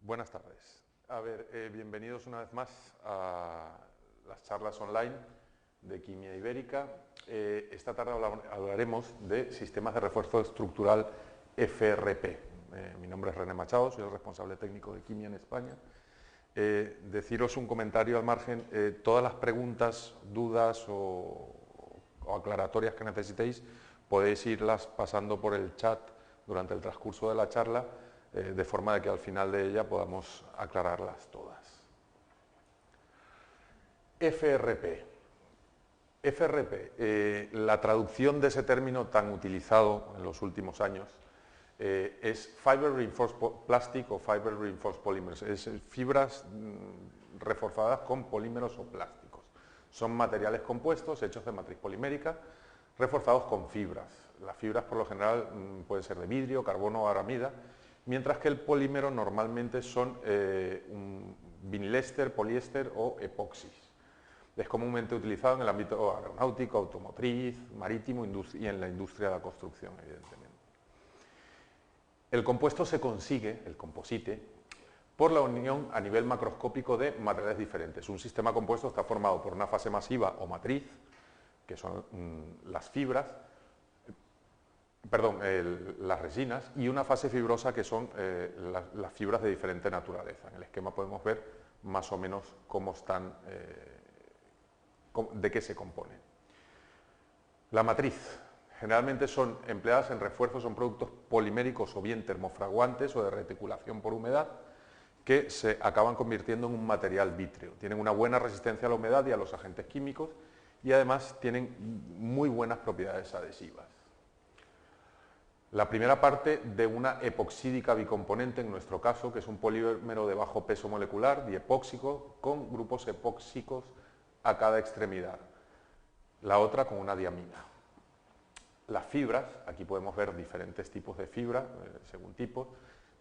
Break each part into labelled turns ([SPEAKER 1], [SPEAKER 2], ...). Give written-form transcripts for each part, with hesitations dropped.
[SPEAKER 1] Buenas tardes. Bienvenidos una vez más a las charlas online de Química Ibérica. Esta tarde hablaremos de sistemas de refuerzo estructural FRP. Mi nombre es René Machado, soy el responsable técnico de Química en España. Deciros un comentario al margen, todas las preguntas, dudas o aclaratorias que necesitéis, podéis irlas pasando por el chat durante el transcurso de la charla, de forma de que al final de ella podamos aclararlas todas. FRP. FRP, la traducción de ese término tan utilizado en los últimos años es Fiber Reinforced Plastic o Fiber Reinforced Polymers, es fibras reforzadas con polímeros o plásticos. Son materiales compuestos hechos de matriz polimérica reforzados con fibras. Las fibras por lo general pueden ser de vidrio, carbono o aramida, mientras que el polímero normalmente son un vinilester, poliéster o epoxis. Es comúnmente utilizado en el ámbito aeronáutico, automotriz, marítimo y en la industria de la construcción, evidentemente. El compuesto se consigue, el composite, por la unión a nivel macroscópico de materiales diferentes. Un sistema compuesto está formado por una fase masiva o matriz, que son las fibras, las resinas, y una fase fibrosa que son las fibras de diferente naturaleza. En el esquema podemos ver más o menos cómo están, de qué se componen. La matriz, generalmente son empleadas en refuerzos, son productos poliméricos o bien termofraguantes o de reticulación por humedad, que se acaban convirtiendo en un material vítreo. Tienen una buena resistencia a la humedad y a los agentes químicos y además tienen muy buenas propiedades adhesivas. La primera parte de una epoxídica bicomponente, en nuestro caso, que es un polímero de bajo peso molecular, diepóxico, con grupos epóxicos a cada extremidad. La otra con una diamina. Las fibras, aquí podemos ver diferentes tipos de fibra, según tipo,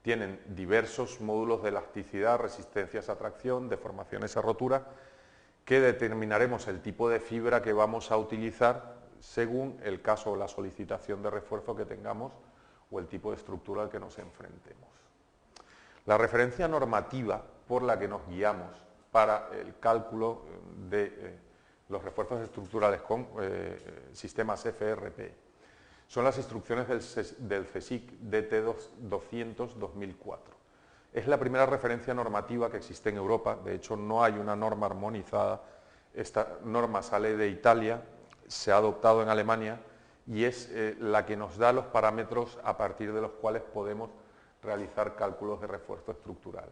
[SPEAKER 1] tienen diversos módulos de elasticidad, resistencias a tracción, deformaciones a rotura, que determinaremos el tipo de fibra que vamos a utilizar según el caso o la solicitación de refuerzo que tengamos o el tipo de estructura al que nos enfrentemos. La referencia normativa por la que nos guiamos para el cálculo de los refuerzos estructurales con sistemas FRP son las instrucciones del CSIC DT200-2004. Es la primera referencia normativa que existe en Europa, de hecho no hay una norma armonizada, esta norma sale de Italia, se ha adoptado en Alemania y es la que nos da los parámetros a partir de los cuales podemos realizar cálculos de refuerzo estructural.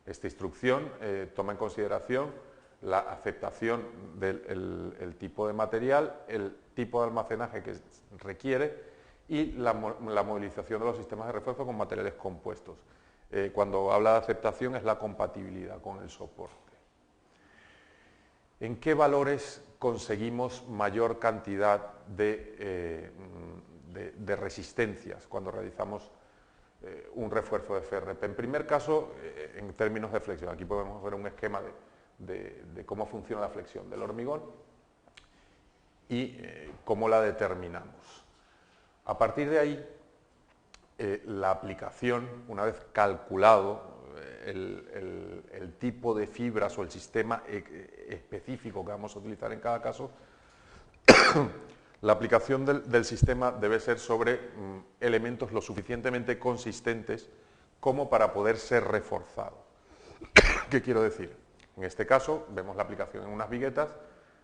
[SPEAKER 1] Esta instrucción toma en consideración la aceptación del tipo de material, el tipo de almacenaje que requiere y la movilización de los sistemas de refuerzo con materiales compuestos. Cuando habla de aceptación es la compatibilidad con el soporte. ¿En qué valores conseguimos mayor cantidad de resistencias cuando realizamos un refuerzo de FRP? En primer caso, en términos de flexión. Aquí podemos ver un esquema de cómo funciona la flexión del hormigón y cómo la determinamos. A partir de ahí, la aplicación, una vez calculado el tipo de fibras o el sistema específico que vamos a utilizar en cada caso, la aplicación del sistema debe ser sobre elementos lo suficientemente consistentes como para poder ser reforzado. ¿Qué quiero decir? En este caso vemos la aplicación en unas viguetas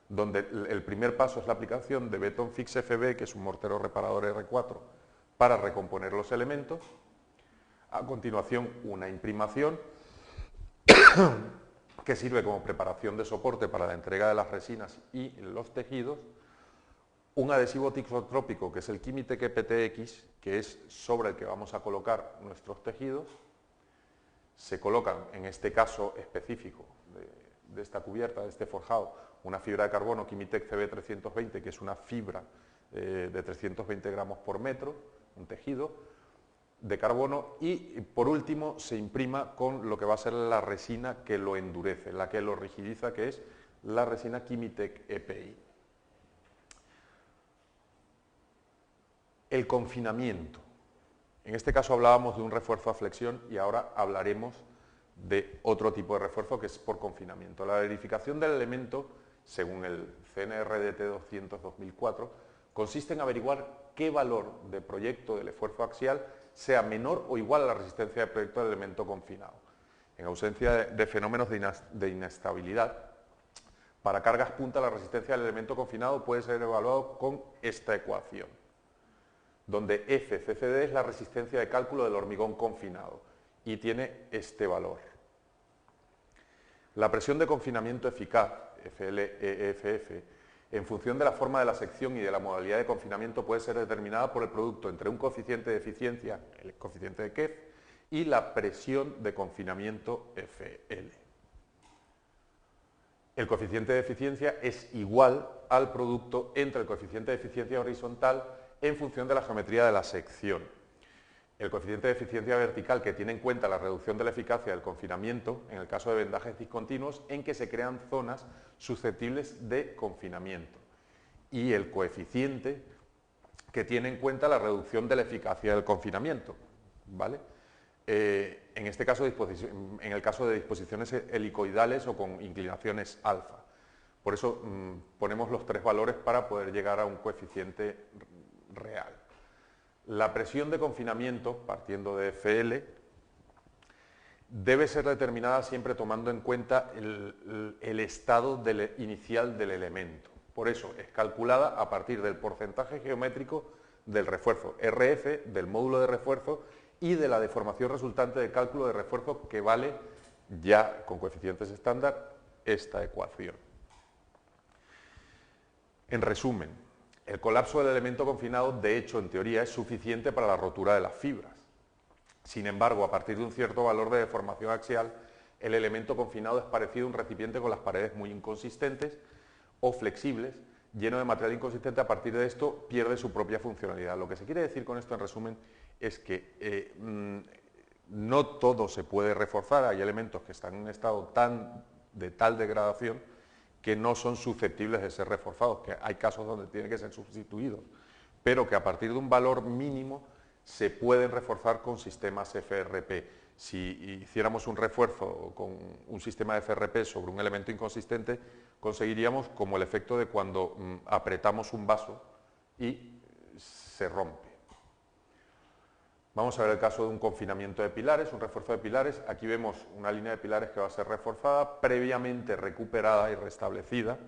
[SPEAKER 1] donde el primer paso es la aplicación de Beton Fix FB, que es un mortero reparador R4, para recomponer los elementos. A continuación, una imprimación que sirve como preparación de soporte para la entrega de las resinas y los tejidos. Un adhesivo tisotrópico, que es el Kimitec EPTX, que es sobre el que vamos a colocar nuestros tejidos. Se colocan, en este caso específico de esta cubierta, de este forjado, una fibra de carbono Kimitec CB320, que es una fibra de 320 gramos por metro, un tejido de carbono, y por último se imprima con lo que va a ser la resina que lo endurece, la que lo rigidiza, que es la resina Kimitec EPI. El confinamiento. En este caso hablábamos de un refuerzo a flexión y ahora hablaremos de otro tipo de refuerzo que es por confinamiento. La verificación del elemento, según el CNRDT 200-2004, consiste en averiguar qué valor de proyecto del esfuerzo axial sea menor o igual a la resistencia de proyecto del elemento confinado. En ausencia de fenómenos de inestabilidad, para cargas punta la resistencia del elemento confinado puede ser evaluado con esta ecuación, donde FCCD es la resistencia de cálculo del hormigón confinado y tiene este valor. La presión de confinamiento eficaz, FLEFF, en función de la forma de la sección y de la modalidad de confinamiento puede ser determinada por el producto entre un coeficiente de eficiencia, el coeficiente de Keff, y la presión de confinamiento FL. El coeficiente de eficiencia es igual al producto entre el coeficiente de eficiencia horizontal en función de la geometría de la sección. El coeficiente de eficiencia vertical, que tiene en cuenta la reducción de la eficacia del confinamiento en el caso de vendajes discontinuos en que se crean zonas susceptibles de confinamiento. Y el coeficiente, que tiene en cuenta la reducción de la eficacia del confinamiento, ¿vale? En este caso, en el caso de disposiciones helicoidales o con inclinaciones alfa. Por eso ponemos los tres valores para poder llegar a un coeficiente real. La presión de confinamiento, partiendo de FL, debe ser determinada siempre tomando en cuenta el estado inicial del elemento. Por eso es calculada a partir del porcentaje geométrico del refuerzo, RF, del módulo de refuerzo y de la deformación resultante de cálculo de refuerzo, que vale ya con coeficientes estándar esta ecuación. En resumen, el colapso del elemento confinado, de hecho, en teoría, es suficiente para la rotura de las fibras. Sin embargo, a partir de un cierto valor de deformación axial, el elemento confinado es parecido a un recipiente con las paredes muy inconsistentes o flexibles, lleno de material inconsistente. A partir de esto pierde su propia funcionalidad. Lo que se quiere decir con esto, en resumen, es que no todo se puede reforzar. Hay elementos que están en un estado de tal degradación que no son susceptibles de ser reforzados, que hay casos donde tienen que ser sustituidos, pero que a partir de un valor mínimo se pueden reforzar con sistemas FRP. Si hiciéramos un refuerzo con un sistema de FRP sobre un elemento inconsistente, conseguiríamos como el efecto de cuando apretamos un vaso y se rompe. Vamos a ver el caso de un confinamiento de pilares, un refuerzo de pilares. Aquí vemos una línea de pilares que va a ser reforzada, previamente recuperada y restablecida,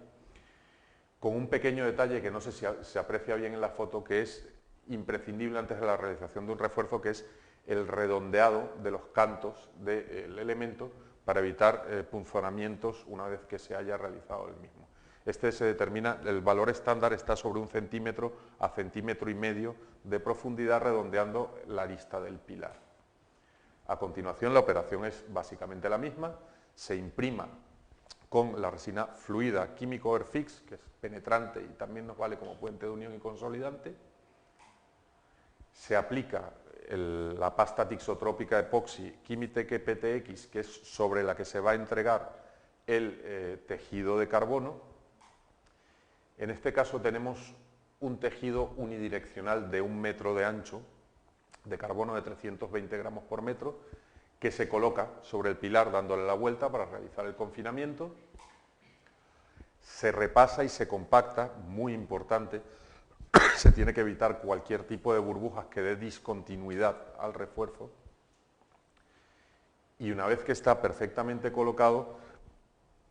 [SPEAKER 1] con un pequeño detalle que no sé si se aprecia bien en la foto, que es imprescindible antes de la realización de un refuerzo, que es el redondeado de los cantos del elemento para evitar punzonamientos una vez que se haya realizado el mismo. Este se determina, el valor estándar está sobre 1 centímetro a 1,5 centímetros de profundidad, redondeando la arista del pilar. A continuación, la operación es básicamente la misma. Se imprima con la resina fluida químico Airfix, que es penetrante y también nos vale como puente de unión y consolidante. Se aplica la pasta tixotrópica epoxi Kimitec PTX, que es sobre la que se va a entregar el tejido de carbono. En este caso tenemos un tejido unidireccional de 1 metro de ancho, de carbono de 320 gramos por metro, que se coloca sobre el pilar dándole la vuelta para realizar el confinamiento. Se repasa y se compacta, muy importante, se tiene que evitar cualquier tipo de burbujas que dé discontinuidad al refuerzo. Y una vez que está perfectamente colocado,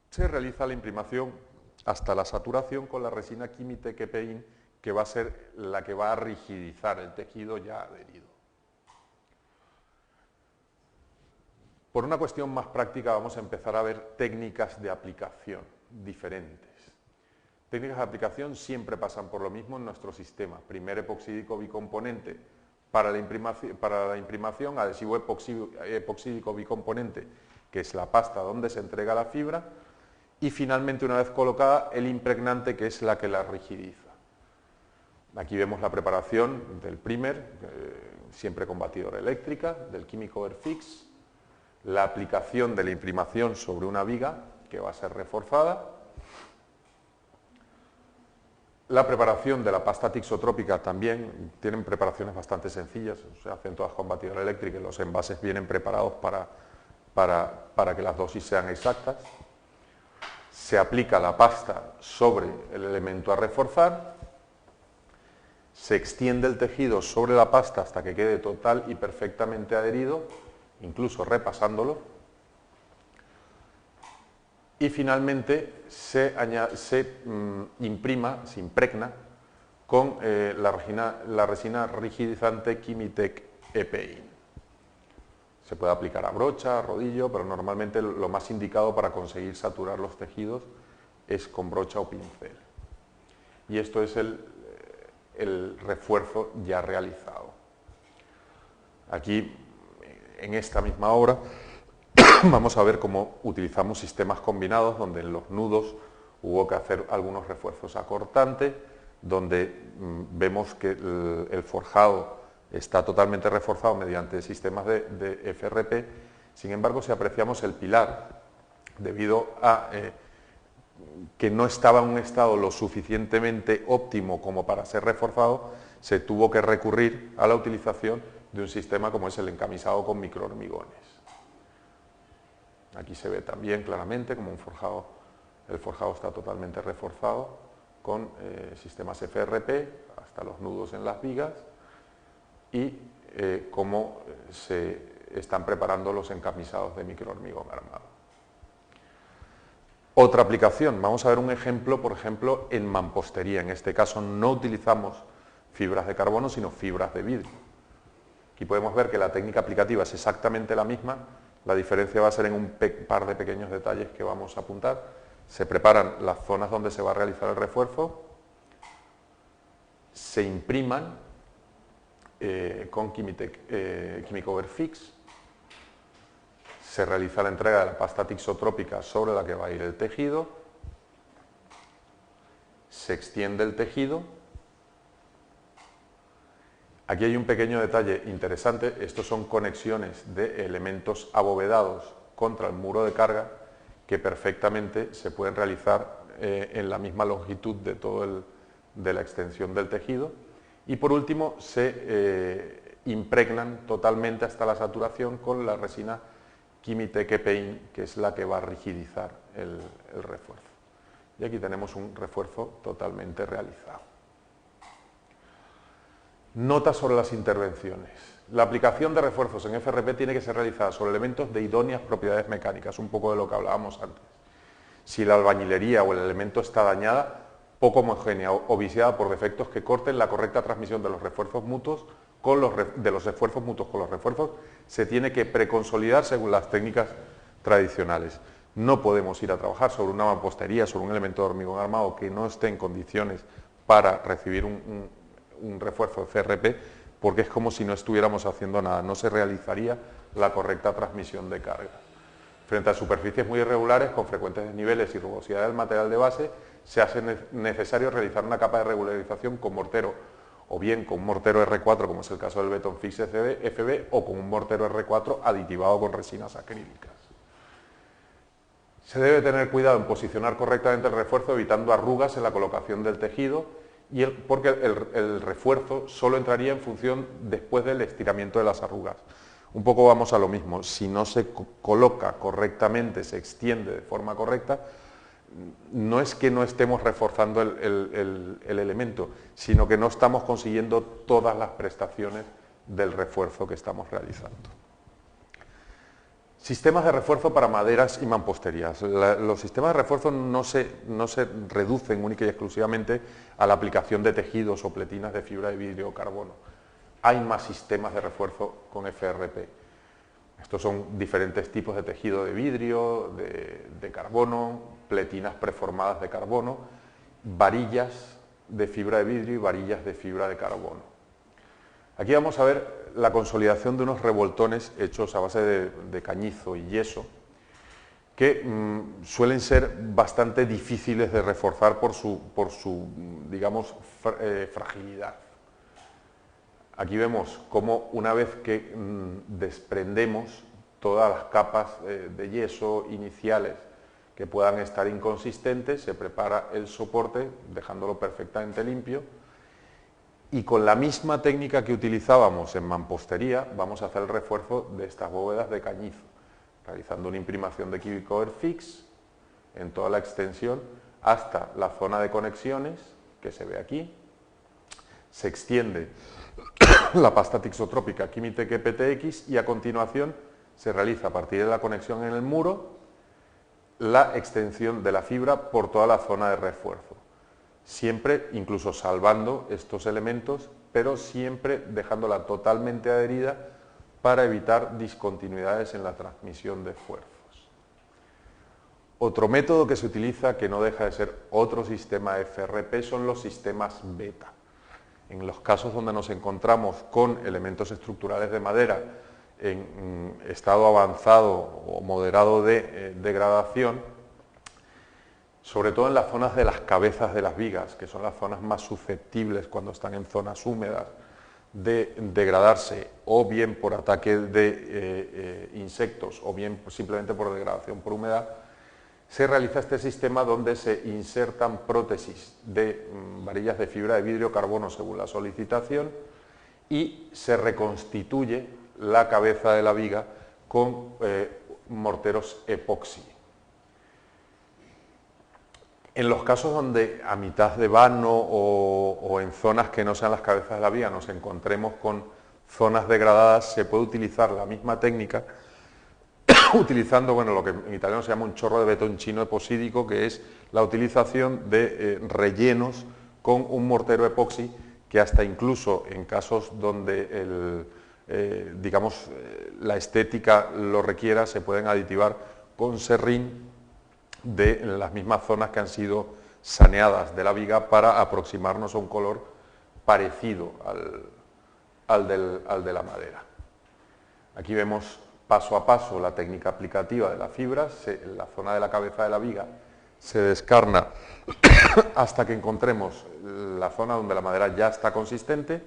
[SPEAKER 1] se realiza la imprimación hasta la saturación con la resina Kimitec EPIN, que va a ser la que va a rigidizar el tejido ya adherido. Por una cuestión más práctica vamos a empezar a ver técnicas de aplicación diferentes. Técnicas de aplicación siempre pasan por lo mismo en nuestro sistema. Primer epoxídico bicomponente para la imprimación, adhesivo epoxídico bicomponente, que es la pasta donde se entrega la fibra, y finalmente, una vez colocada, el impregnante, que es la que la rigidiza. Aquí vemos la preparación del primer, siempre con batidora eléctrica, del químico Airfix, la aplicación de la imprimación sobre una viga que va a ser reforzada, la preparación de la pasta tixotrópica también, tienen preparaciones bastante sencillas, se hacen todas con batidora eléctrica y los envases vienen preparados para para que las dosis sean exactas. Se aplica la pasta sobre el elemento a reforzar, se extiende el tejido sobre la pasta hasta que quede total y perfectamente adherido, incluso repasándolo, y finalmente se impregna con la resina rigidizante Kimitec EPI. Se puede aplicar a brocha, a rodillo, pero normalmente lo más indicado para conseguir saturar los tejidos es con brocha o pincel. Y esto es el refuerzo ya realizado. Aquí, en esta misma obra, vamos a ver cómo utilizamos sistemas combinados, donde en los nudos hubo que hacer algunos refuerzos acortantes, donde vemos que el forjado está totalmente reforzado mediante sistemas de FRP. Sin embargo, si apreciamos el pilar, debido a que no estaba en un estado lo suficientemente óptimo como para ser reforzado, se tuvo que recurrir a la utilización de un sistema como es el encamisado con microhormigones. Aquí se ve también claramente como el forjado está totalmente reforzado con sistemas FRP hasta los nudos en las vigas, y cómo se están preparando los encamisados de microhormigón armado. Otra aplicación, vamos a ver un ejemplo, por ejemplo, en mampostería. En este caso no utilizamos fibras de carbono, sino fibras de vidrio. Aquí podemos ver que la técnica aplicativa es exactamente la misma, la diferencia va a ser en un par de pequeños detalles que vamos a apuntar. Se preparan las zonas donde se va a realizar el refuerzo, se impriman con Quimicover Fix, se realiza la entrega de la pasta tixotrópica sobre la que va a ir el tejido, se extiende el tejido. Aquí hay un pequeño detalle interesante, estos son conexiones de elementos abovedados contra el muro de carga que perfectamente se pueden realizar en la misma longitud de la extensión del tejido. Y por último, se impregnan totalmente hasta la saturación con la resina Kimitec EPI, que es la que va a rigidizar el refuerzo. Y aquí tenemos un refuerzo totalmente realizado. Notas sobre las intervenciones. La aplicación de refuerzos en FRP tiene que ser realizada sobre elementos de idóneas propiedades mecánicas, un poco de lo que hablábamos antes. Si la albañilería o el elemento está dañada, poco homogénea o viciada por defectos que corten la correcta transmisión de los refuerzos mutuos con los refuerzos, se tiene que preconsolidar según las técnicas tradicionales. No podemos ir a trabajar sobre una mampostería, sobre un elemento de hormigón armado que no esté en condiciones para recibir un refuerzo de FRP, porque es como si no estuviéramos haciendo nada, no se realizaría la correcta transmisión de carga. Frente a superficies muy irregulares, con frecuentes desniveles y rugosidad del material de base, se hace necesario realizar una capa de regularización con mortero, o bien con un mortero R4, como es el caso del Beton Fix FB, o con un mortero R4 aditivado con resinas acrílicas. Se debe tener cuidado en posicionar correctamente el refuerzo, evitando arrugas en la colocación del tejido, porque el refuerzo solo entraría en función después del estiramiento de las arrugas. Un poco vamos a lo mismo, si no se coloca correctamente, se extiende de forma correcta, no es que no estemos reforzando el elemento, sino que no estamos consiguiendo todas las prestaciones del refuerzo que estamos realizando. Sistemas de refuerzo para maderas y mamposterías. Los sistemas de refuerzo no se reducen única y exclusivamente a la aplicación de tejidos o pletinas de fibra de vidrio o carbono. Hay más sistemas de refuerzo con FRP. Estos son diferentes tipos de tejido de vidrio, de carbono, pletinas preformadas de carbono, varillas de fibra de vidrio y varillas de fibra de carbono. Aquí vamos a ver la consolidación de unos revoltones hechos a base de cañizo y yeso, que suelen ser bastante difíciles de reforzar por su digamos, fragilidad. Aquí vemos cómo una vez que desprendemos todas las capas de yeso iniciales que puedan estar inconsistentes, se prepara el soporte dejándolo perfectamente limpio, y con la misma técnica que utilizábamos en mampostería vamos a hacer el refuerzo de estas bóvedas de cañizo. realizando una imprimación de key cover fix en toda la extensión hasta la zona de conexiones, que se ve aquí. Se extiende la pasta tixotrópica Kimitec EPTX y a continuación se realiza a partir de la conexión en el muro la extensión de la fibra por toda la zona de refuerzo. Siempre, incluso salvando estos elementos, pero siempre dejándola totalmente adherida para evitar discontinuidades en la transmisión de fuerzos. Otro método que se utiliza, que no deja de ser otro sistema FRP, son los sistemas beta. En los casos donde nos encontramos con elementos estructurales de madera en estado avanzado o moderado de degradación, sobre todo en las zonas de las cabezas de las vigas, que son las zonas más susceptibles cuando están en zonas húmedas de degradarse, o bien por ataque de insectos, o bien simplemente por degradación por humedad, se realiza este sistema donde se insertan prótesis de varillas de fibra de vidrio carbono según la solicitación y se reconstituye la cabeza de la viga con morteros epoxi. En los casos donde a mitad de vano o en zonas que no sean las cabezas de la viga nos encontremos con zonas degradadas, se puede utilizar la misma técnica utilizando, bueno, lo que en italiano se llama un chorro de betoncino eposídico, que es la utilización de rellenos con un mortero epoxi, que hasta incluso en casos donde la estética lo requiera, se pueden aditivar con serrín de las mismas zonas que han sido saneadas de la viga para aproximarnos a un color parecido al de la madera. Aquí vemos paso a paso la técnica aplicativa de la fibra. En la zona de la cabeza de la viga se descarna hasta que encontremos la zona donde la madera ya está consistente.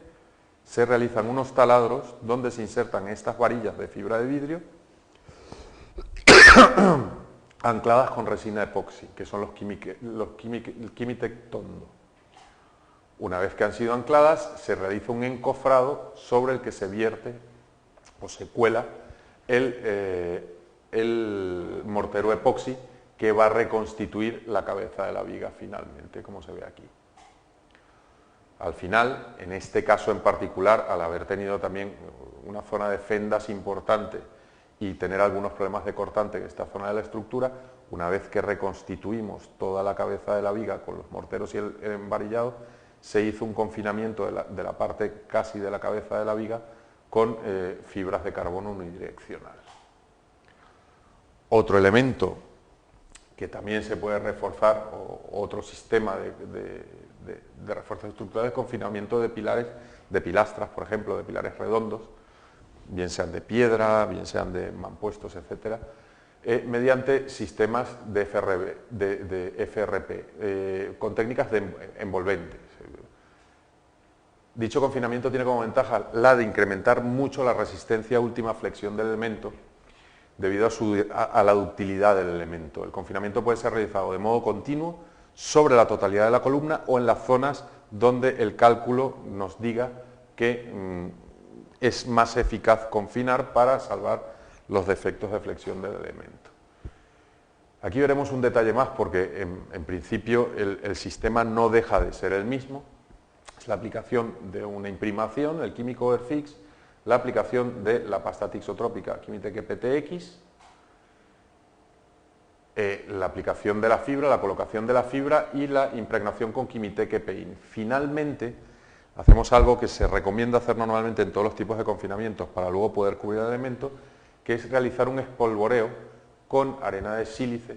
[SPEAKER 1] Se realizan unos taladros donde se insertan estas varillas de fibra de vidrio ancladas con resina epoxi, que son los Kimitec Tondo. Una vez que han sido ancladas, se realiza un encofrado sobre el que se vierte o se cuela el mortero epoxi, que va a reconstituir la cabeza de la viga finalmente, como se ve aquí. Al final, en este caso en particular, al haber tenido también una zona de fendas importante y tener algunos problemas de cortante en esta zona de la estructura, una vez que reconstituimos toda la cabeza de la viga con los morteros y el embarillado, se hizo un confinamiento de la parte casi de la cabeza de la viga con fibras de carbono unidireccional. Otro elemento que también se puede reforzar, otro sistema de refuerzos estructurales, es confinamiento de pilares, de pilastras, por ejemplo, de pilares redondos, bien sean de piedra, bien sean de mampuestos, etcétera, mediante sistemas de FRP, con técnicas de envolventes. Dicho confinamiento tiene como ventaja la de incrementar mucho la resistencia a última flexión del elemento, debido a la ductilidad del elemento. El confinamiento puede ser realizado de modo continuo sobre la totalidad de la columna o en las zonas donde el cálculo nos diga que es más eficaz confinar para salvar los defectos de flexión del elemento. Aquí veremos un detalle más porque en principio el sistema no deja de ser el mismo. Es la aplicación de una imprimación, el Kimitec Cover Fix, la aplicación de la pasta tixotrópica Kimitec EPTX, la aplicación de la fibra, la colocación de la fibra y la impregnación con Kimitec EPIN. Finalmente, hacemos algo que se recomienda hacer normalmente en todos los tipos de confinamientos para luego poder cubrir el elemento, que es realizar un espolvoreo con arena de sílice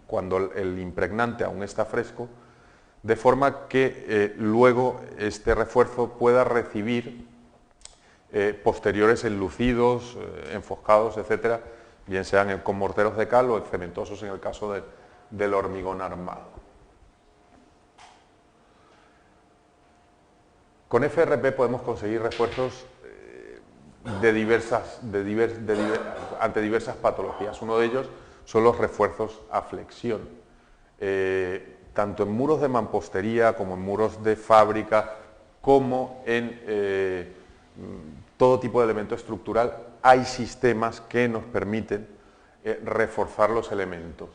[SPEAKER 1] cuando el impregnante aún está fresco, de forma que luego este refuerzo pueda recibir posteriores enlucidos, enfoscados, etcétera, bien sean con morteros de cal o cementosos en el caso del hormigón armado. Con FRP podemos conseguir refuerzos ante diversas patologías. Uno de ellos son los refuerzos a flexión. Tanto en muros de mampostería como en muros de fábrica, como en todo tipo de elemento estructural, hay sistemas que nos permiten reforzar los elementos.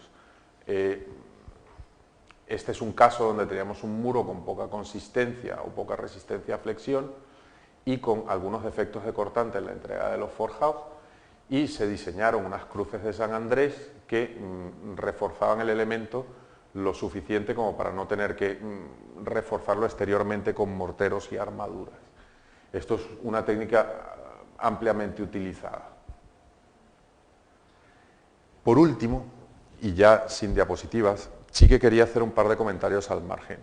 [SPEAKER 1] Este es un caso donde teníamos un muro con poca consistencia o poca resistencia a flexión y con algunos defectos de cortante en la entrega de los forjados, y se diseñaron unas cruces de San Andrés que reforzaban el elemento lo suficiente como para no tener que reforzarlo exteriormente con morteros y armaduras. Esto es una técnica ampliamente utilizada. Por último, y ya sin diapositivas, sí que quería hacer un par de comentarios al margen.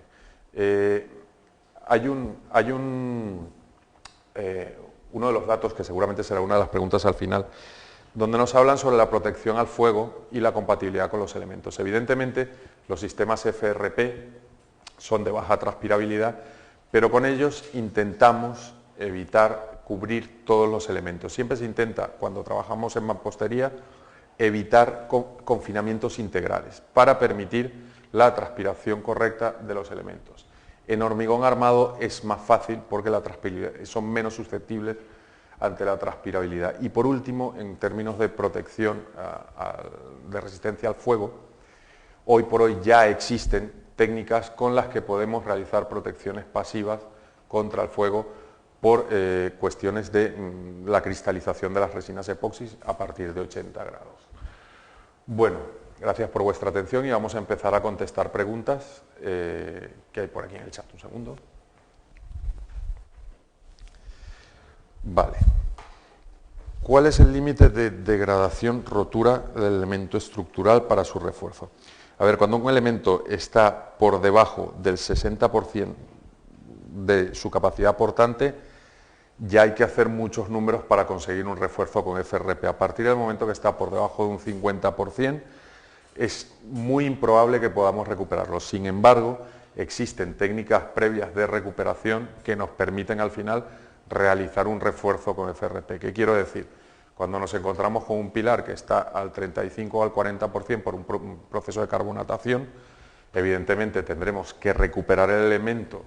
[SPEAKER 1] Uno de los datos, que seguramente será una de las preguntas al final, donde nos hablan sobre la protección al fuego y la compatibilidad con los elementos. Evidentemente, los sistemas FRP son de baja transpirabilidad, pero con ellos intentamos evitar cubrir todos los elementos. Siempre se intenta, cuando trabajamos en mampostería, evitar confinamientos integrales para permitir la transpiración correcta de los elementos. En hormigón armado es más fácil porque son menos susceptibles ante la transpirabilidad. Y por último, en términos de protección, de resistencia al fuego, hoy por hoy ya existen técnicas con las que podemos realizar protecciones pasivas contra el fuego por cuestiones de la cristalización de las resinas epoxis a partir de 80 grados. Bueno, gracias por vuestra atención y vamos a empezar a contestar preguntas que hay por aquí en el chat. Un segundo. Vale. ¿Cuál es el límite de degradación, rotura del elemento estructural para su refuerzo? A ver, cuando un elemento está por debajo del 60% de su capacidad portante, ya hay que hacer muchos números para conseguir un refuerzo con FRP. A partir del momento que está por debajo de un 50%, es muy improbable que podamos recuperarlo. Sin embargo, existen técnicas previas de recuperación que nos permiten al final realizar un refuerzo con FRP. ¿Qué quiero decir? Cuando nos encontramos con un pilar que está al 35 o al 40% por un proceso de carbonatación, evidentemente tendremos que recuperar el elemento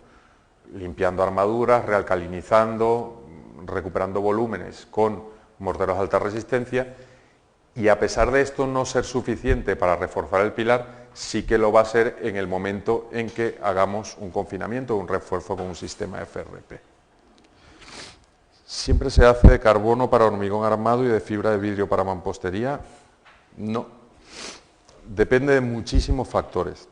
[SPEAKER 1] limpiando armaduras, realcalinizando, recuperando volúmenes con morteros de alta resistencia, y a pesar de esto no ser suficiente para reforzar el pilar, sí que lo va a ser en el momento en que hagamos un confinamiento o un refuerzo con un sistema FRP. ¿Siempre se hace de carbono para hormigón armado y de fibra de vidrio para mampostería? No. Depende de muchísimos factores.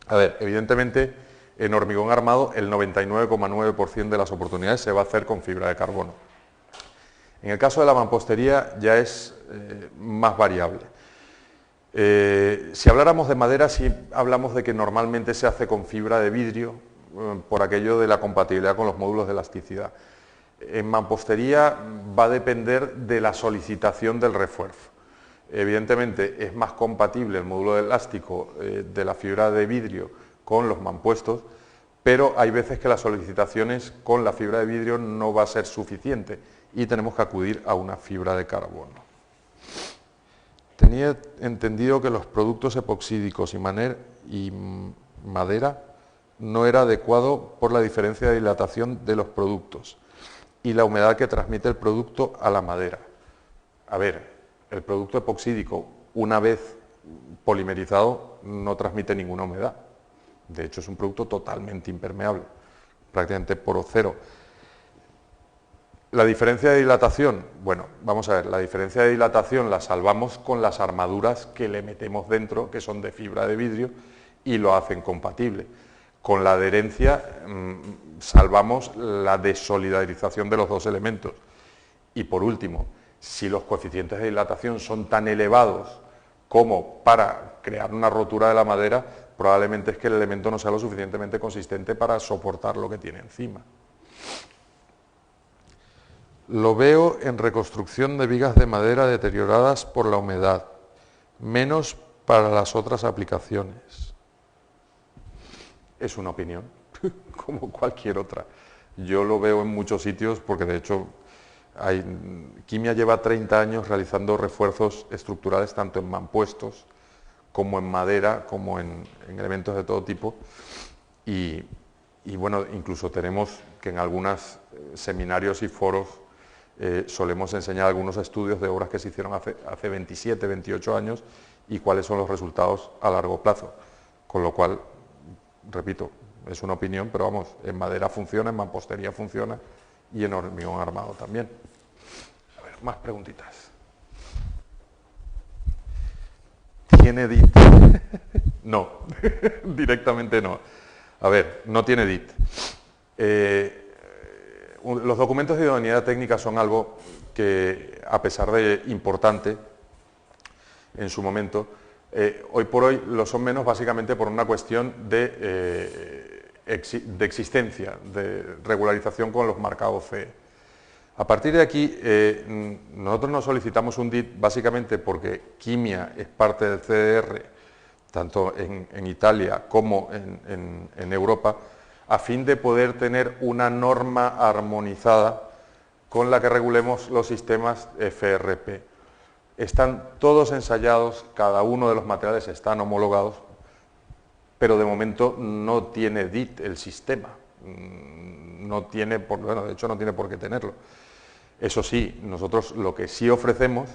[SPEAKER 1] A ver, evidentemente en hormigón armado el 99,9% de las oportunidades se va a hacer con fibra de carbono. En el caso de la mampostería ya es más variable. Si habláramos de madera, sí hablamos de que normalmente se hace con fibra de vidrio por aquello de la compatibilidad con los módulos de elasticidad. En mampostería va a depender de la solicitación del refuerzo. Evidentemente es más compatible el módulo de elástico de la fibra de vidrio con los mampuestos, pero hay veces que las solicitaciones con la fibra de vidrio no va a ser suficiente y tenemos que acudir a una fibra de carbono. Tenía entendido que los productos epoxídicos y madera no era adecuado por la diferencia de dilatación de los productos y la humedad que transmite el producto a la madera. A ver, el producto epoxídico, una vez polimerizado, no transmite ninguna humedad. De hecho, es un producto totalmente impermeable, prácticamente poro cero. La diferencia de dilatación, bueno, vamos a ver, la diferencia de dilatación la salvamos con las armaduras que le metemos dentro, que son de fibra de vidrio, y lo hacen compatible. Con la adherencia salvamos la desolidarización de los dos elementos. Y por último, si los coeficientes de dilatación son tan elevados como para crear una rotura de la madera, probablemente es que el elemento no sea lo suficientemente consistente para soportar lo que tiene encima. Lo veo en reconstrucción de vigas de madera deterioradas por la humedad, menos para las otras aplicaciones. Es una opinión, como cualquier otra. Yo lo veo en muchos sitios porque de hecho Quimia lleva 30 años realizando refuerzos estructurales tanto en mampuestos como en madera, como en elementos de todo tipo, y bueno, incluso tenemos que en algunos seminarios y foros solemos enseñar algunos estudios de obras que se hicieron hace 27, 28 años y cuáles son los resultados a largo plazo. Con lo cual, repito, es una opinión, pero vamos, en madera funciona, en mampostería funciona y en hormigón armado también. A ver, más preguntitas. ¿Tiene DIT? No, directamente no. A ver, no tiene DIT. Los documentos de idoneidad técnica son algo que, a pesar de importante en su momento, hoy por hoy lo son menos básicamente por una cuestión de existencia, de regularización con los marcados CE. A partir de aquí, nosotros nos solicitamos un DIT básicamente porque Quimia es parte del CDR, tanto en Italia como en Europa, a fin de poder tener una norma armonizada con la que regulemos los sistemas FRP. Están todos ensayados, cada uno de los materiales están homologados, pero de momento no tiene DIT el sistema, no tiene, bueno, de hecho no tiene por qué tenerlo. Eso sí, nosotros lo que sí ofrecemos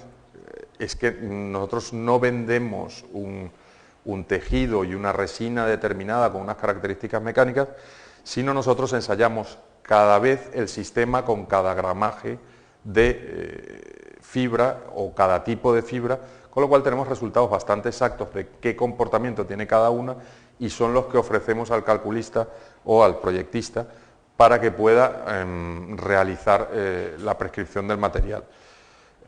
[SPEAKER 1] es que nosotros no vendemos un tejido y una resina determinada con unas características mecánicas, sino nosotros ensayamos cada vez el sistema con cada gramaje de fibra o cada tipo de fibra, con lo cual tenemos resultados bastante exactos de qué comportamiento tiene cada una y son los que ofrecemos al calculista o al proyectista para que pueda realizar la prescripción del material.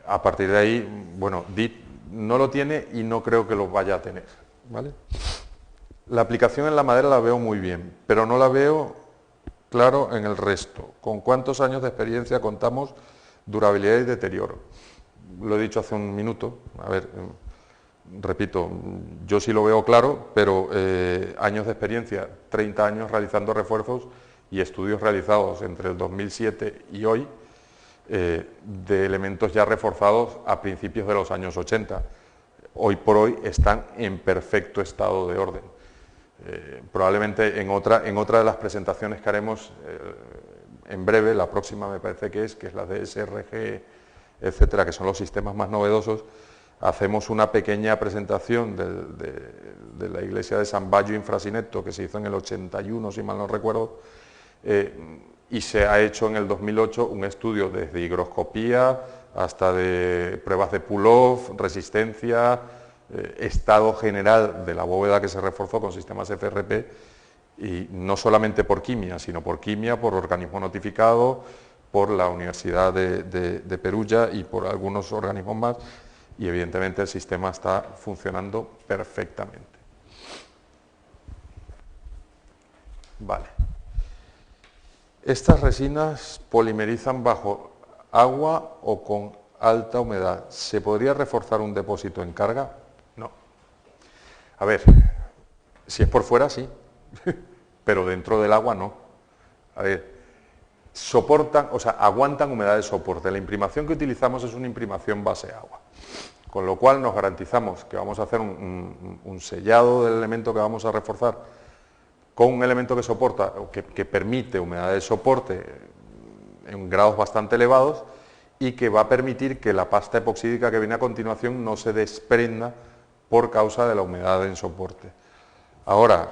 [SPEAKER 1] A partir de ahí, bueno, DIT no lo tiene y no creo que lo vaya a tener, ¿vale? La aplicación en la madera la veo muy bien, pero no la veo claro en el resto. ¿Con cuántos años de experiencia contamos durabilidad y deterioro? Lo he dicho hace un minuto, a ver, repito, yo sí lo veo claro, pero años de experiencia, 30 años realizando refuerzos y estudios realizados entre el 2007 y hoy de elementos ya reforzados a principios de los años 80. Hoy por hoy están en perfecto estado de orden. Probablemente en otra de las presentaciones que haremos en breve, la próxima me parece que es la de SRG, etcétera, que son los sistemas más novedosos, hacemos una pequeña presentación de la iglesia de San Baggio in Frasineto, que se hizo en el 81, si mal no recuerdo, y se ha hecho en el 2008 un estudio desde higroscopía hasta de pruebas de pull-off, resistencia, estado general de la bóveda que se reforzó con sistemas FRP, y no solamente por Quimia, sino por Quimia, por organismo notificado, por la Universidad de Perugia y por algunos organismos más, y evidentemente el sistema está funcionando perfectamente. Vale. Estas resinas polimerizan bajo agua o con alta humedad. ¿Se podría reforzar un depósito en carga? No. A ver, si es por fuera, sí, pero dentro del agua no. A ver, soportan, o sea, aguantan humedad de soporte. La imprimación que utilizamos es una imprimación base agua, con lo cual nos garantizamos que vamos a hacer un sellado del elemento que vamos a reforzar con un elemento que soporta, que permite humedad de soporte en grados bastante elevados y que va a permitir que la pasta epoxídica que viene a continuación no se desprenda por causa de la humedad en soporte. Ahora,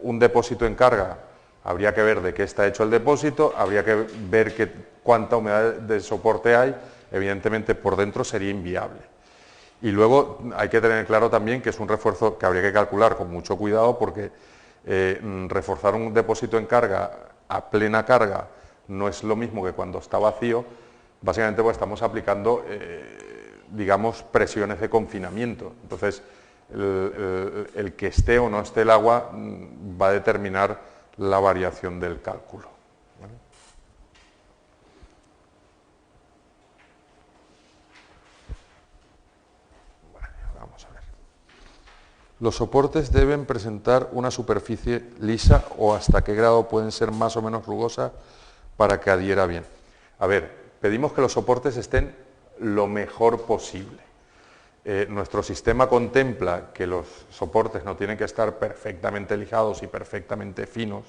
[SPEAKER 1] un depósito en carga, habría que ver de qué está hecho el depósito, habría que ver cuánta humedad de soporte hay, evidentemente por dentro sería inviable. Y luego hay que tener claro también que es un refuerzo que habría que calcular con mucho cuidado porque reforzar un depósito en carga a plena carga no es lo mismo que cuando está vacío, básicamente porque estamos aplicando, digamos, presiones de confinamiento. Entonces, el que esté o no esté el agua va a determinar la variación del cálculo. ¿Vale? Vamos a ver. Los soportes deben presentar una superficie lisa o hasta qué grado pueden ser más o menos rugosas para que adhiera bien. A ver, pedimos que los soportes estén lo mejor posible. Nuestro sistema contempla que los soportes no tienen que estar perfectamente lijados y perfectamente finos,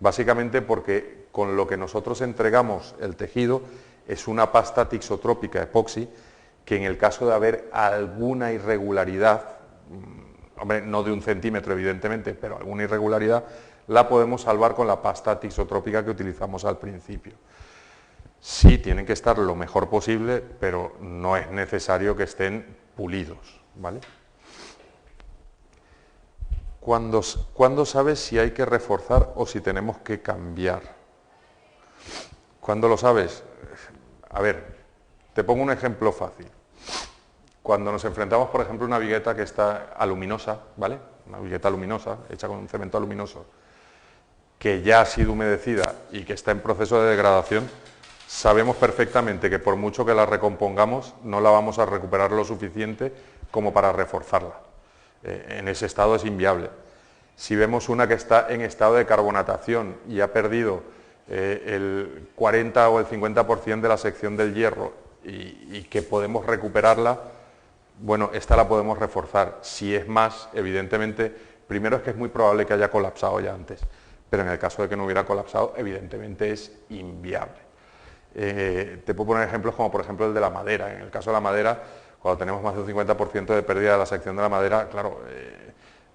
[SPEAKER 1] básicamente porque con lo que nosotros entregamos el tejido es una pasta tixotrópica epoxi que en el caso de haber alguna irregularidad, hombre, no de 1 centímetro evidentemente, pero alguna irregularidad, la podemos salvar con la pasta tixotrópica que utilizamos al principio. Sí, tienen que estar lo mejor posible, pero no es necesario que estén pulidos, ¿vale? ¿Cuándo sabes si hay que reforzar o si tenemos que cambiar? ¿Cuándo lo sabes? A ver, te pongo un ejemplo fácil. Cuando nos enfrentamos, por ejemplo, a una vigueta que está aluminosa, ¿vale? Una vigueta luminosa, hecha con un cemento aluminoso, que ya ha sido humedecida y que está en proceso de degradación, sabemos perfectamente que por mucho que la recompongamos, no la vamos a recuperar lo suficiente como para reforzarla. En ese estado es inviable. Si vemos una que está en estado de carbonatación y ha perdido el 40 o el 50% de la sección del hierro y que podemos recuperarla, bueno, esta la podemos reforzar. Si es más, evidentemente, primero es que es muy probable que haya colapsado ya antes, pero en el caso de que no hubiera colapsado, evidentemente es inviable. Te puedo poner ejemplos como por ejemplo el de la madera. En el caso de la madera, cuando tenemos más de un 50% de pérdida de la sección de la madera, claro,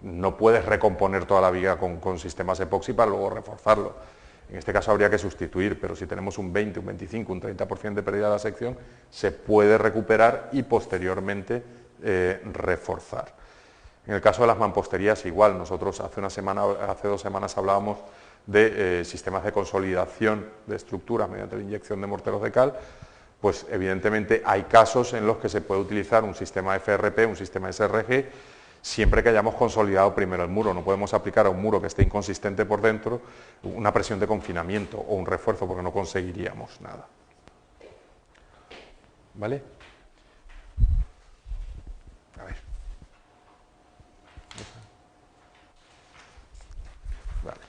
[SPEAKER 1] no puedes recomponer toda la viga con sistemas epoxi para luego reforzarlo. En este caso habría que sustituir, pero si tenemos un 20, un 25, un 30% de pérdida de la sección, se puede recuperar y posteriormente reforzar. En el caso de las mamposterías igual, nosotros hace 2 semanas hablábamos de sistemas de consolidación de estructuras mediante la inyección de morteros de cal, pues evidentemente hay casos en los que se puede utilizar un sistema FRP, un sistema SRG, siempre que hayamos consolidado primero el muro. No podemos aplicar a un muro que esté inconsistente por dentro una presión de confinamiento o un refuerzo, porque no conseguiríamos nada. ¿Vale? A ver. Vale.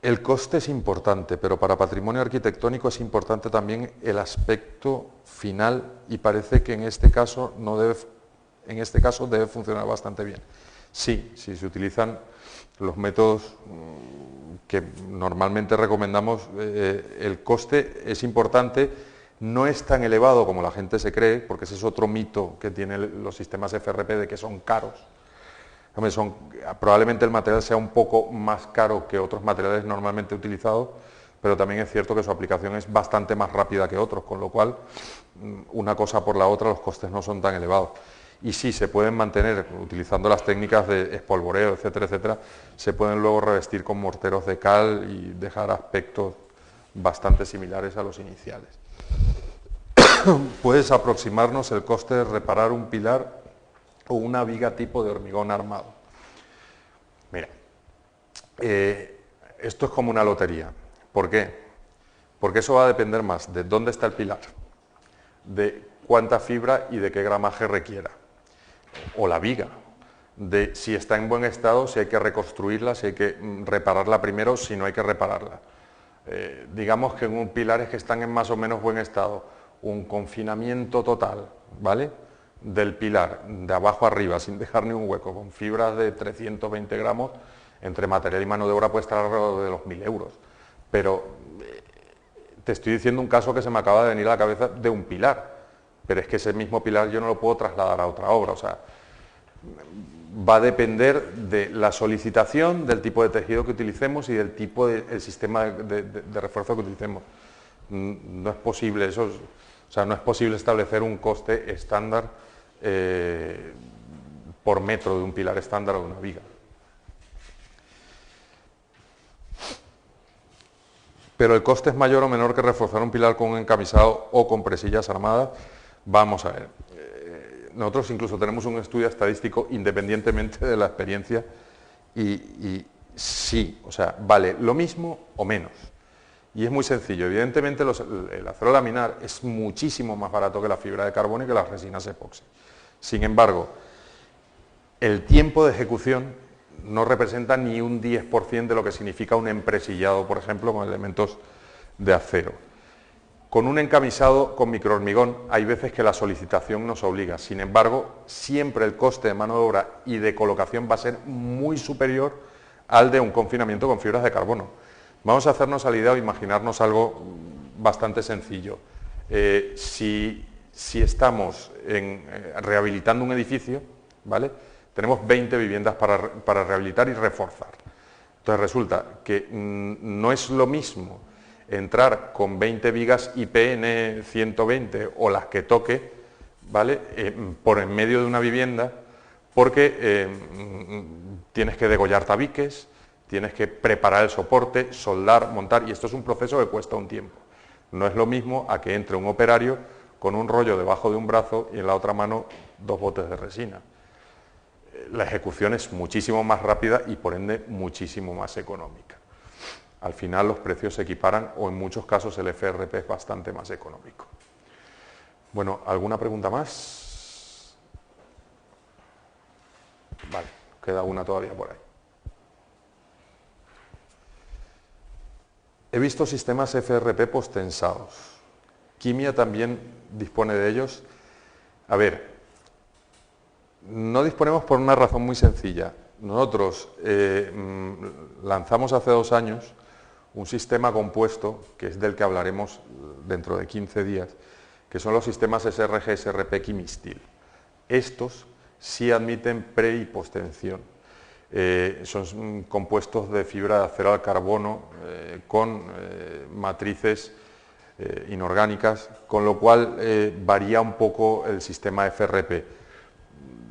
[SPEAKER 1] El coste es importante, pero para patrimonio arquitectónico es importante también el aspecto final y parece que en este caso debe funcionar bastante bien. Sí, si se utilizan los métodos que normalmente recomendamos, el coste es importante, no es tan elevado como la gente se cree, porque ese es otro mito que tienen los sistemas FRP de que son caros. Probablemente el material sea un poco más caro que otros materiales normalmente utilizados, pero también es cierto que su aplicación es bastante más rápida que otros, con lo cual, una cosa por la otra, los costes no son tan elevados. Y sí, se pueden mantener, utilizando las técnicas de espolvoreo, etcétera, etcétera, se pueden luego revestir con morteros de cal y dejar aspectos bastante similares a los iniciales. ¿Puedes aproximarnos el coste de reparar un pilar o una viga tipo de hormigón armado? Mira, esto es como una lotería. ¿Por qué? Porque eso va a depender más de dónde está el pilar, de cuánta fibra y de qué gramaje requiera, o la viga, de si está en buen estado, si hay que reconstruirla, si hay que repararla primero, si no hay que repararla. Digamos que en un pilares que están en más o menos buen estado, un confinamiento total, ¿vale?, del pilar, de abajo arriba, sin dejar ni un hueco, con fibras de 320 gramos, entre material y mano de obra puede estar alrededor de los 1.000 euros. Pero te estoy diciendo un caso que se me acaba de venir a la cabeza de un pilar, pero es que ese mismo pilar yo no lo puedo trasladar a otra obra. O sea, va a depender de la solicitación, del tipo de tejido que utilicemos y del tipo de sistema de refuerzo que utilicemos. No es posible eso, o sea, no es posible establecer un coste estándar por metro de un pilar estándar o de una viga. Pero el coste es mayor o menor que reforzar un pilar con un encamisado o con presillas armadas. Vamos a ver, nosotros incluso tenemos un estudio estadístico independientemente de la experiencia y sí, o sea, vale lo mismo o menos. Y es muy sencillo, evidentemente el acero laminar es muchísimo más barato que la fibra de carbono y que las resinas epoxi. Sin embargo, el tiempo de ejecución no representa ni un 10% de lo que significa un empresillado, por ejemplo, con elementos de acero. Con un encamisado con microhormigón hay veces que la solicitación nos obliga, sin embargo, siempre el coste de mano de obra y de colocación va a ser muy superior al de un confinamiento con fibras de carbono. Vamos a hacernos a la idea o imaginarnos algo bastante sencillo. Si estamos rehabilitando un edificio, ¿vale? Tenemos 20 viviendas para rehabilitar y reforzar. Entonces resulta que no es lo mismo entrar con 20 vigas IPN 120 o las que toque, ¿vale? Por en medio de una vivienda, porque tienes que degollar tabiques, tienes que preparar el soporte, soldar, montar, y esto es un proceso que cuesta un tiempo. No es lo mismo a que entre un operario con un rollo debajo de un brazo y en la otra mano 2 botes de resina. La ejecución es muchísimo más rápida y por ende muchísimo más económica. Al final los precios se equiparan o en muchos casos el FRP es bastante más económico. Bueno, ¿alguna pregunta más? Vale, queda una todavía por ahí. He visto sistemas FRP postensados. Quimia también dispone de ellos. A ver, no disponemos por una razón muy sencilla. Nosotros lanzamos hace 2 años un sistema compuesto, que es del que hablaremos dentro de 15 días, que son los sistemas SRG, SRP, Quimistil. Estos sí admiten pre y postención. Son compuestos de fibra de acero al carbono con matrices inorgánicas, con lo cual varía un poco el sistema FRP.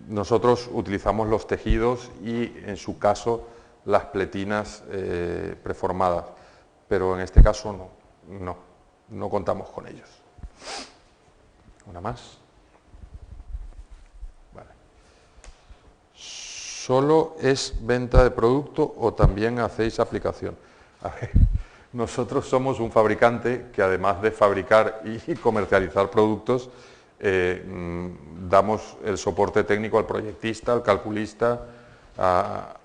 [SPEAKER 1] Nosotros utilizamos los tejidos y, en su caso, las pletinas preformadas, pero en este caso no contamos con ellos. ¿Una más? Vale. ¿Solo es venta de producto o también hacéis aplicación? A ver, nosotros somos un fabricante que, además de fabricar y comercializar productos, damos el soporte técnico al proyectista, al calculista, a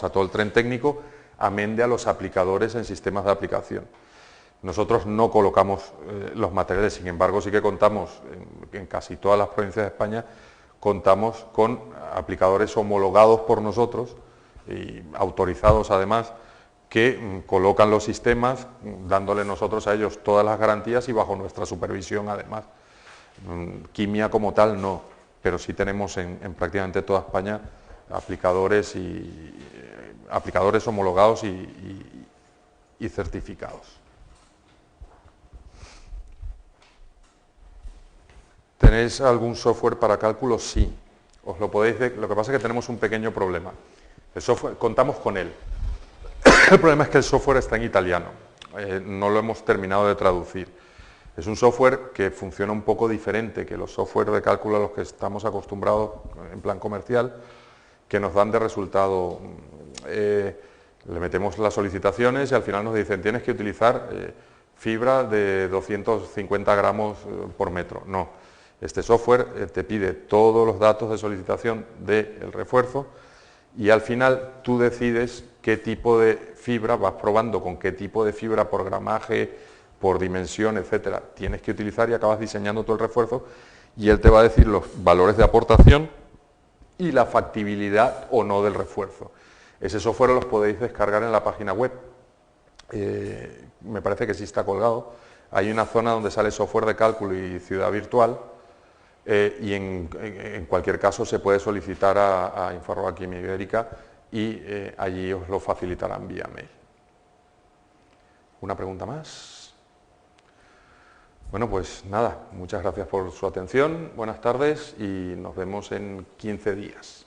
[SPEAKER 1] todo el tren técnico, amén de a los aplicadores en sistemas de aplicación. Nosotros no colocamos los materiales, sin embargo sí que contamos, en casi todas las provincias de España, contamos con aplicadores homologados por nosotros y autorizados además, que colocan los sistemas, dándole nosotros a ellos todas las garantías y bajo nuestra supervisión además. Quimia como tal no, pero sí tenemos en prácticamente toda España aplicadores homologados y certificados. ¿Tenéis algún software para cálculo? Sí, os lo podéis decir. Lo que pasa es que tenemos un pequeño problema. El software, contamos con él. El problema es que el software está en italiano, no lo hemos terminado de traducir. Es un software que funciona un poco diferente que los software de cálculo a los que estamos acostumbrados en plan comercial, que nos dan de resultado, le metemos las solicitaciones y al final nos dicen tienes que utilizar fibra de 250 gramos por metro. No, este software te pide todos los datos de solicitación del refuerzo y al final tú decides qué tipo de fibra, vas probando con qué tipo de fibra por gramaje, por dimensión, etcétera, tienes que utilizar y acabas diseñando todo el refuerzo y él te va a decir los valores de aportación y la factibilidad o no del refuerzo. Ese software los podéis descargar en la página web, me parece que sí está colgado. Hay una zona donde sale software de cálculo y ciudad virtual, y en cualquier caso se puede solicitar a Info@Quimia Ibérica y allí os lo facilitarán vía mail. ¿Una pregunta más? Bueno, pues nada, muchas gracias por su atención, buenas tardes y nos vemos en 15 días.